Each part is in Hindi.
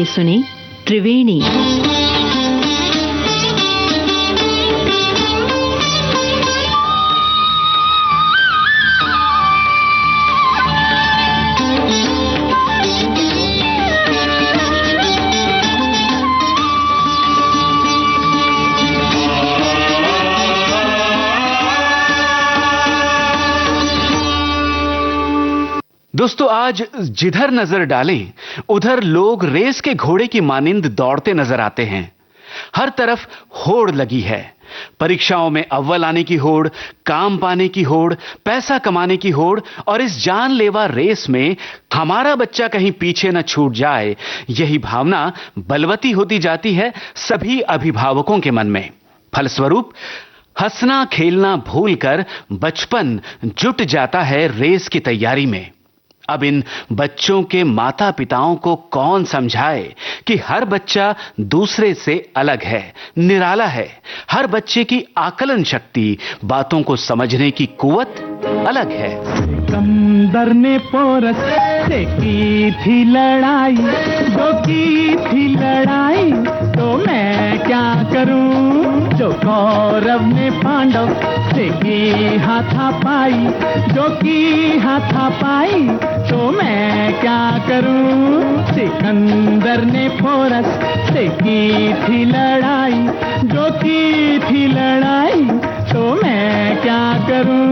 आइए सुने त्रिवेणी। दोस्तों, आज जिधर नजर डालें उधर लोग रेस के घोड़े की मानिंद दौड़ते नजर आते हैं। हर तरफ होड़ लगी है। परीक्षाओं में अव्वल आने की होड़, काम पाने की होड़, पैसा कमाने की होड़, और इस जानलेवा रेस में हमारा बच्चा कहीं पीछे न छूट जाए, यही भावना बलवती होती जाती है सभी अभिभावकों के मन में। फलस्वरूप हंसना खेलना भूलकर बचपन जुट जाता है रेस की तैयारी में। अब इन बच्चों के माता पिताओं को कौन समझाए कि हर बच्चा दूसरे से अलग है, निराला है। हर बच्चे की आकलन शक्ति, बातों को समझने की कुवत अलग है। सिकंदर ने पोरस से की थी लड़ाई, जो की थी लड़ाई तो मैं क्या करूं। जो कौरव ने पांडव से की हाथापाई, जो की हाथापाई तो मैं क्या करूं। सिकंदर ने पोरस से की थी लड़ाई, जो की थी लड़ाई तो मैं क्या करूं।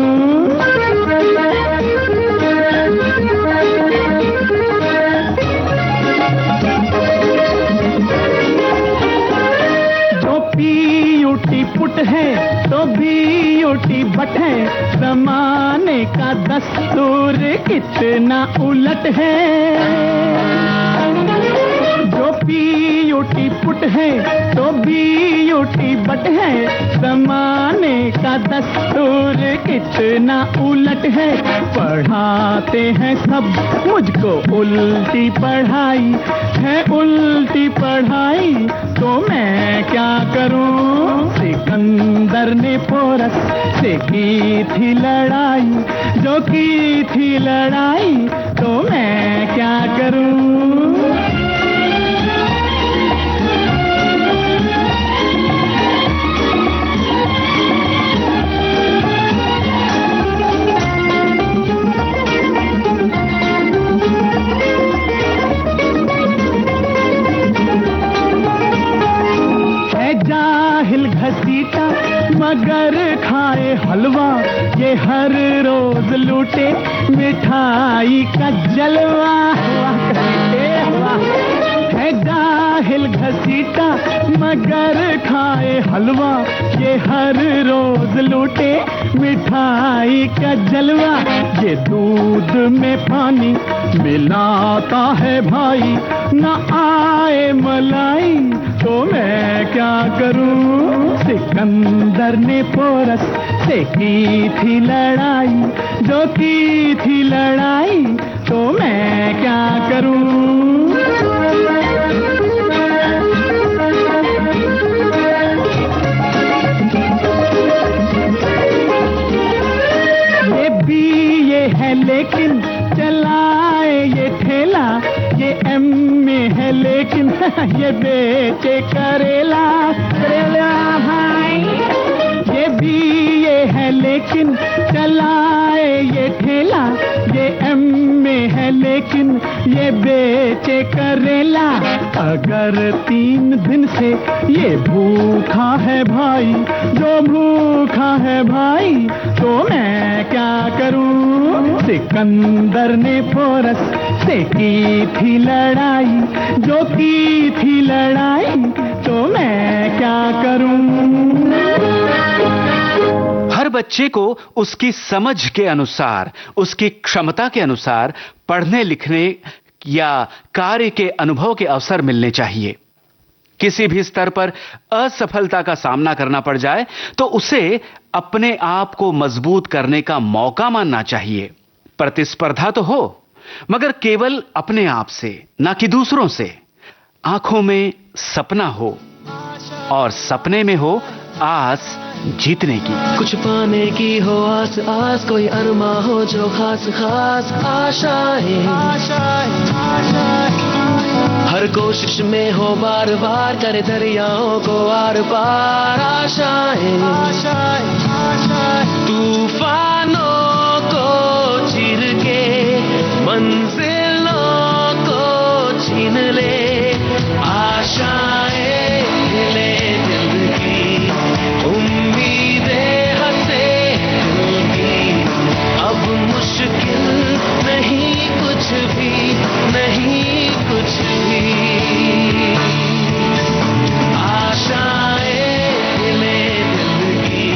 जो पीयूटी पुट है तो भी यूटी बट है, जमाने का दस्तूर कितना उलट है। जो पीयूटी पुट है तो भी यूटी बट है, जमाने का दस्तूर कितना उलट है। पढ़ाते हैं सब मुझको उल्टी पढ़ाई, है उल्टी पढ़ाई तो मैं क्या करूं। सिकंदर ने पोरस से की थी लड़ाई, जो की थी लड़ाई तो मैं क्या करूं। घसीटा मगर खाए हलवा, ये हर रोज लूटे मिठाई का जलवा। है जाहिल घसीटा मगर खाए हलवा, ये हर रोज लूटे मिठाई का जलवा। ये दूध में पानी मिलाता है भाई, न आए मलाई तो मैं क्या करूं। सिकंदर ने पोरस से की थी लड़ाई, जो की थी लड़ाई तो मैं क्या करूं। ये बीए है लेकिन चलाए ये ठेला, ये एमए है लेकिन ये बेचे करेला। करेला भाई, ये बीए है लेकिन चलाए ये ठेला, ये एमए है लेकिन ये बेचे करेला। अगर 3 दिन से ये भूखा है भाई, जो भूखा है भाई तो मैं क्या करूं। सिकंदर ने पोरस से की थी लड़ाई, जो की थी लड़ाई तो मैं क्या करूं। हर बच्चे को उसकी समझ के अनुसार, उसकी क्षमता के अनुसार पढ़ने लिखने या कार्य के अनुभव के अवसर मिलने चाहिए। किसी भी स्तर पर असफलता का सामना करना पड़ जाए तो उसे अपने आप को मजबूत करने का मौका मानना चाहिए। प्रतिस्पर्धा तो हो, मगर केवल अपने आप से, ना कि दूसरों से। आंखों में सपना हो और सपने में हो आस जीतने की। कुछ पाने की हो आस आस, कोई अरमा हो जो खास खास आशाएं। हर कोशिश में हो बार बार, करे दरियाओं को आर पार। आशाएं तूफानों को चीर के मंजिलों को छीन ले। आशाएं ले दिल की, उम्मीदें हंसे दिल की। अब मुश्किल नहीं कुछ भी, नहीं कुछ भी। आशाएं ले दिल की,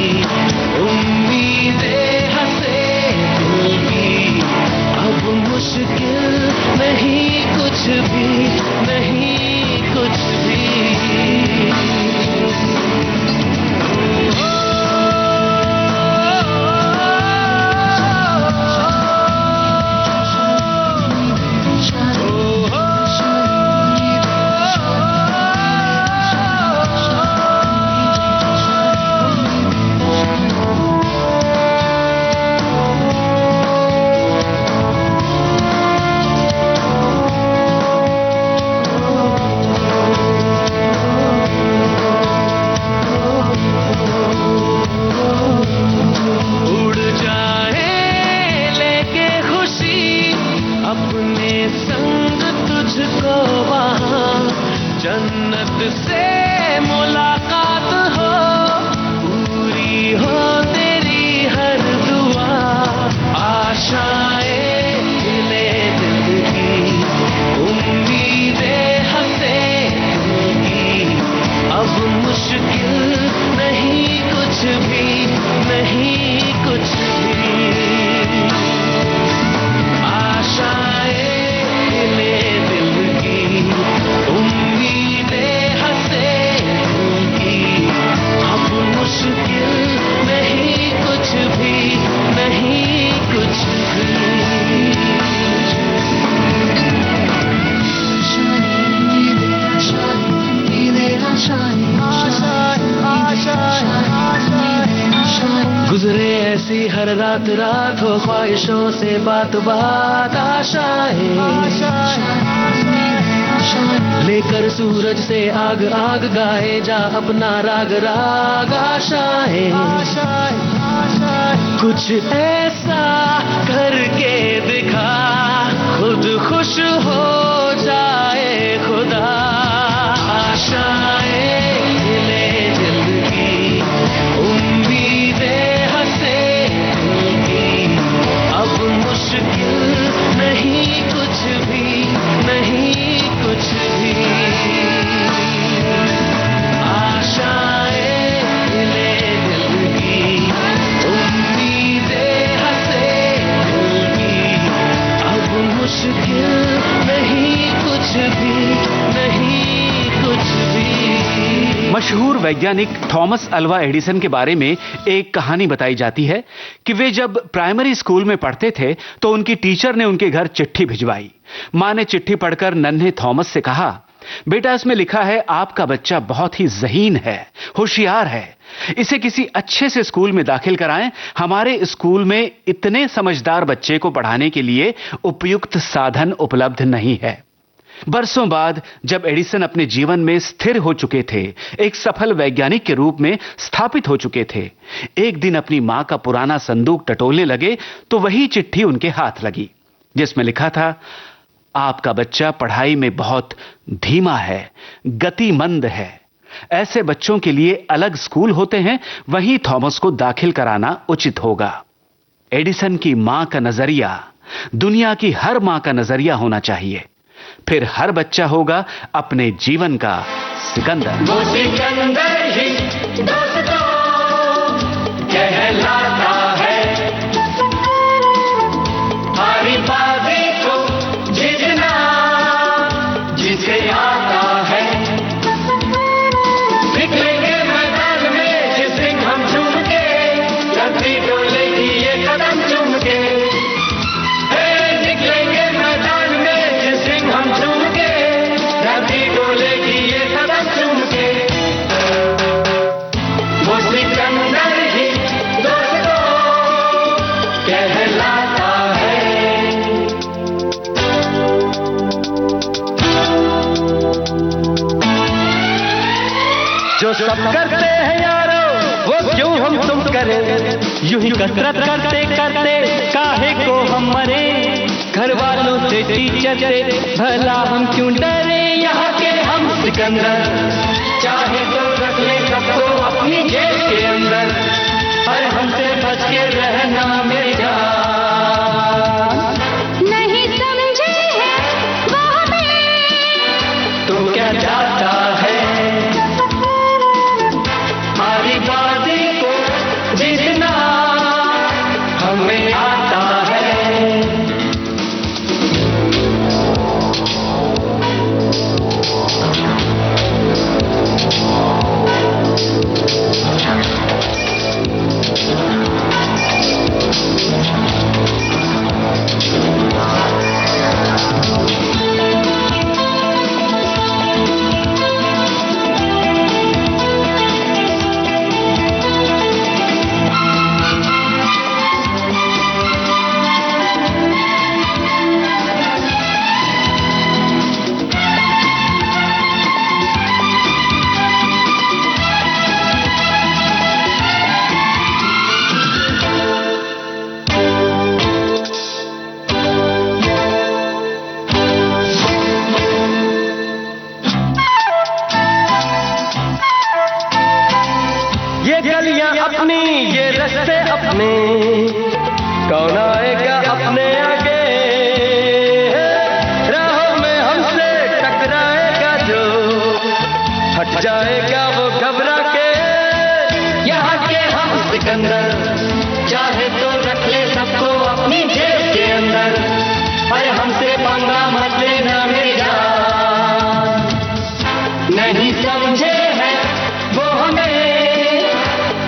उम्मीदें हंसे दिल की। अब मुश्किल नहीं कुछ भी, नहीं कुछ भी। जन्नत से मुलाकात हो, पूरी हो तेरी हर दुआ। आशाएं ले दिल की, उम्मीदें हंसे दिल की। अब मुश्किल नहीं कुछ भी, नहीं कुछ भी। आशाएं ले दिल की, उम्मीदें हंसे दिल की। अब मुश्किल नहीं कुछ भी, नहीं कुछ भी। गुजरे ऐसी हर रात रात, हो ख्वाहिशों से बात बात। आशाएं लेकर सूरज से आग आग, गाए जा अपना राग राग। आशाएं कुछ ऐसा करके दिखा, खुद खुश हो जाए खुदा। आशाएं ले दिल की, उम्मीदें हंसे दिल की। अब मुश्किल नहीं कुछ भी, नहीं कुछ भी। आशाएं ले दिल की, उम्मीदें हंसे दिल की। अब मुश्किल नहीं कुछ भी, नहीं कुछ भी। मशहूर वैज्ञानिक थॉमस अल्वा एडिसन के बारे में एक कहानी बताई जाती है कि वे जब प्राइमरी स्कूल में पढ़ते थे तो उनकी टीचर ने उनके घर चिट्ठी भिजवाई। मां ने चिट्ठी पढ़कर नन्हे थॉमस से कहा, बेटा इसमें लिखा है आपका बच्चा बहुत ही ज़हीन है, होशियार है, इसे किसी अच्छे से स्कूल में दाखिल कराएं। हमारे स्कूल में इतने समझदार बच्चे को पढ़ाने के लिए उपयुक्त साधन उपलब्ध नहीं है। बरसों बाद जब एडिसन अपने जीवन में स्थिर हो चुके थे, एक सफल वैज्ञानिक के रूप में स्थापित हो चुके थे, एक दिन अपनी मां का पुराना संदूक टटोलने लगे तो वही चिट्ठी उनके हाथ लगी जिसमें लिखा था, आपका बच्चा पढ़ाई में बहुत धीमा है, गतिमंद है। ऐसे बच्चों के लिए अलग स्कूल होते हैं, वहीं थॉमस को दाखिल कराना उचित होगा। एडिसन की मां का नजरिया दुनिया की हर मां का नजरिया होना चाहिए, फिर हर बच्चा होगा अपने जीवन का सिकंदर। वो सिकंदर ही दोस्तों कहलाता है, हरी बाजी को जीतना जिसे आता है। निकलेंगे मैदान में जिस दिन हम झूम के, धरती डोलेगी ये कदम चूम के। निकलेंगे मैदान में जिस दिन हम झूम के, धरती डोलेगी ये कदम चूम के। वो सिकंदर ही दोस्त जो सब करते हैं यारो वो क्यों हम तुम करें, यूं ही कसरत करते करते काहे को हम मरे, घर वालों से टीचर से भला हम क्यों डरे, यहाँ के हम सिकंदर चाहे तो रख ले सबको अपनी जेब के अंदर, अरे हमसे बच के रहना मेरी जान। नहीं समझे हैं वो हमें, तो क्या जाता है हमारी बाजी को जीतना हमें आता है। ये गलियां अपनी ये रास्ते अपने, कौन आएगा अपने आगे, राहों में हमसे टकराएगा जो हट जाएगा वो घबरा के, यहाँ के हम सिकंदर चाहे तो रख ले सबको अपनी जेब के अंदर, अरे हमसे पंगा मत लेना मेरी जान। नहीं समझे हैं वो हमें,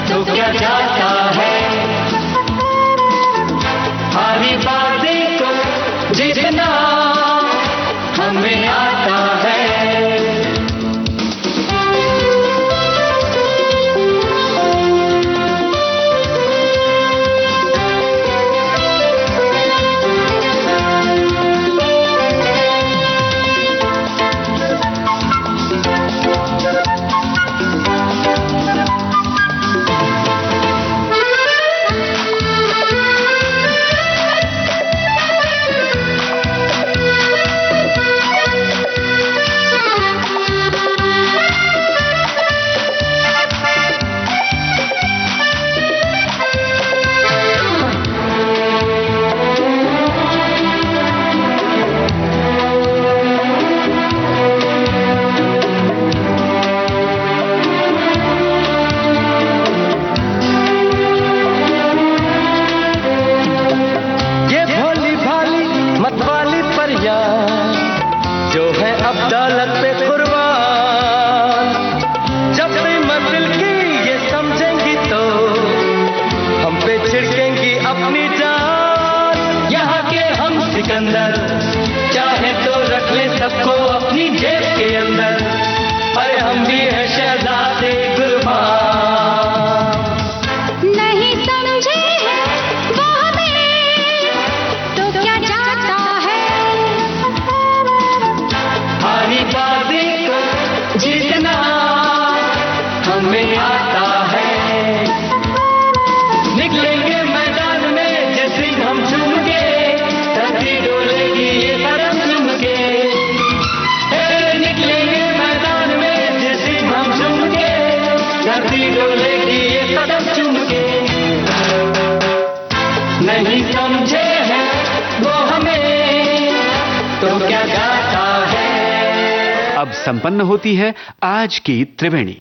तो क्या जाता है हमारी बाजी को जीतना हमें आता है। जो है अब दौलत पे कुर्बान, जब भी मंजिल की ये समझेंगी तो हम पे छिड़केंगी अपनी जान। यहाँ के हम सिकंदर चाहे तो रख ले सबको अपनी जेब के अंदर, अरे हम भी है शहजादे गुलबान। नहीं समझे हैं वो हमें, तो क्या जाता है हमारी बाजी को जीतना हमें आता है। निकलेंगे मैदान में जैसे हम झूम के, धरती डोलेगी ये कदम चूम के, निकलेंगे मैदान में जैसे हम झूम के, धरती डोलेगी ये कदम चूम के। नहीं समझे हैं वो हमें, तो क्या जाता है। अब संपन्न होती है आज की त्रिवेणी।